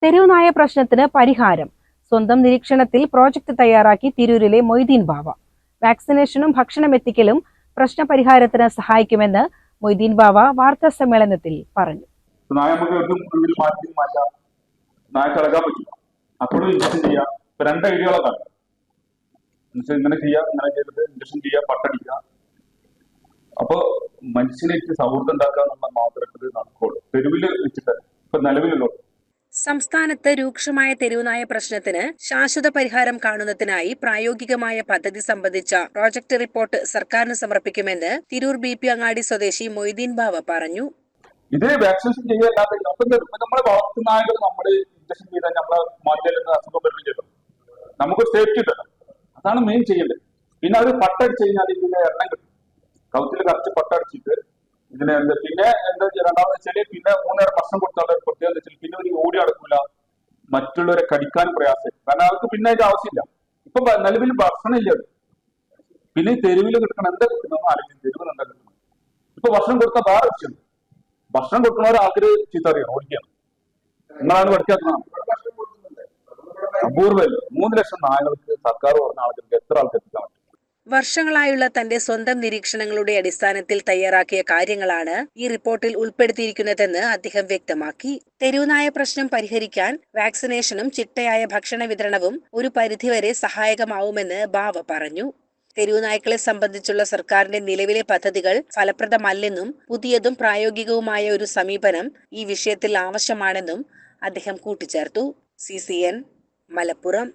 തെരുവുനായ പ്രശ്നത്തിന് പരിഹാരം. സ്വന്തം നിരീക്ഷണത്തിൽ പ്രോജക്ട് തയ്യാറാക്കി തിരൂരിലെ മൊയ്തീൻ ബാവ. വാക്സിനേഷനും ഭക്ഷണമെത്തിക്കലും പ്രശ്നപരിഹാരത്തിന് സഹായിക്കുമെന്ന് മൊയ്തീൻ ബാവ വാർത്താ സമ്മേളനത്തിൽ പറഞ്ഞു. അപ്പോഴും ഇഞ്ചക്ഷൻ ചെയ്യാം. രണ്ട് ഐഡിയകളൊക്കെ ഇങ്ങനെ ചെയ്യാം, ഇങ്ങനെ ചെയ്തിട്ട് ഇഞ്ചക്ഷൻ ചെയ്യാം, പട്ടടിക്കുക. അപ്പൊ മനുഷ്യനായിട്ട് സൗഹൃദം ഉണ്ടാക്കുക എന്നുള്ള മാത്രമേ നടക്കുള്ളൂ. തെരുവിൽ വെച്ചിട്ട് ഇപ്പൊ നിലവിലുള്ളൂ. സംസ്ഥാനത്ത് രൂക്ഷമായ തെരുവുനായ പ്രശ്നത്തിന് ശാശ്വത പരിഹാരം കാണുന്നതിനായി പ്രായോഗികമായ പദ്ധതി സംബന്ധിച്ച പ്രോജക്ട് റിപ്പോർട്ട് സർക്കാരിന് സമർപ്പിക്കുമെന്ന് തിരൂർ BP അങ്ങാടി സ്വദേശി മൊയ്തീൻ ബാവ പറഞ്ഞു. ഇത് വാക്സിനേഷൻ ചെയ്യാതെ നമ്മളെ വളർത്തുനായകൾ നമ്മൾ ഇഞ്ചക്ഷൻ ചെയ്താൽ നമ്മളെ മാറ്റിയാൽ അസുഖം വരികയും ചെയ്തു. നമുക്ക് സേഫ്റ്റി തരണം, അതാണ് മെയിൻ ചെയ്യേണ്ടത്. പിന്നെ അത് പട്ടടിച്ച് കഴിഞ്ഞാൽ ഇതിന്റെ എണ്ണം കിട്ടും. കൗത്തിൽ കറച്ച് പട്ടടിച്ചിട്ട് ഇതിനെ പിന്നെ എന്താ രണ്ടാമത് വെച്ചാല് പിന്നെ 3 നേരം ഭക്ഷണം കൊടുത്താൽ പ്രത്യേകത വെച്ചാൽ പിന്നെ ഒരു ഓടി അടക്കൂല, മറ്റുള്ളവരെ കടിക്കാൻ പ്രയാസം. കാരണം അവർക്ക് പിന്നെ അതിന്റെ ആവശ്യമില്ല. ഇപ്പൊ നിലവിൽ ഭക്ഷണം ഇല്ല. പിന്നെ തെരുവിൽ കിട്ടണം, എന്താ കിട്ടണമെന്ന് ആരെങ്കിലും തെരുവിൽ എന്താ കിട്ടണം. ഇപ്പൊ ഭക്ഷണം കൊടുത്താൽ വേറെ വിഷയം. ഭക്ഷണം കൊടുക്കുന്നവരെ ആൾക്കാര് ചീത്ത അറിയണം, ഓടിക്കണം. നിങ്ങളാണ് പഠിക്കാത്തതാണ്. അപൂർവല്ല 3 ലക്ഷം നായകൾക്ക് സർക്കാർ പറഞ്ഞ ആളുകൾക്ക് എത്ര ആൾക്ക് എത്തിക്കാൻ പറ്റും? വർഷങ്ങളായുള്ള തന്റെ സ്വന്തം നിരീക്ഷണങ്ങളുടെ അടിസ്ഥാനത്തിൽ തയ്യാറാക്കിയ കാര്യങ്ങളാണ് ഈ റിപ്പോർട്ടിൽ ഉൾപ്പെടുത്തിയിരിക്കുന്നതെന്ന് അദ്ദേഹം വ്യക്തമാക്കി. തെരുവുനായ പ്രശ്നം പരിഹരിക്കാൻ വാക്സിനേഷനും ചിട്ടയായ ഭക്ഷണ വിതരണവും ഒരു പരിധിവരെ സഹായകമാവുമെന്ന് ബാവ പറഞ്ഞു. തെരുവുനായ്ക്കളെ സംബന്ധിച്ചുള്ള സർക്കാരിന്റെ നിലവിലെ പദ്ധതികൾ ഫലപ്രദമല്ലെന്നും പുതിയതും പ്രായോഗികവുമായ ഒരു സമീപനം ഈ വിഷയത്തിൽ ആവശ്യമാണെന്നും അദ്ദേഹം കൂട്ടിച്ചേർത്തു. CCN മലപ്പുറം.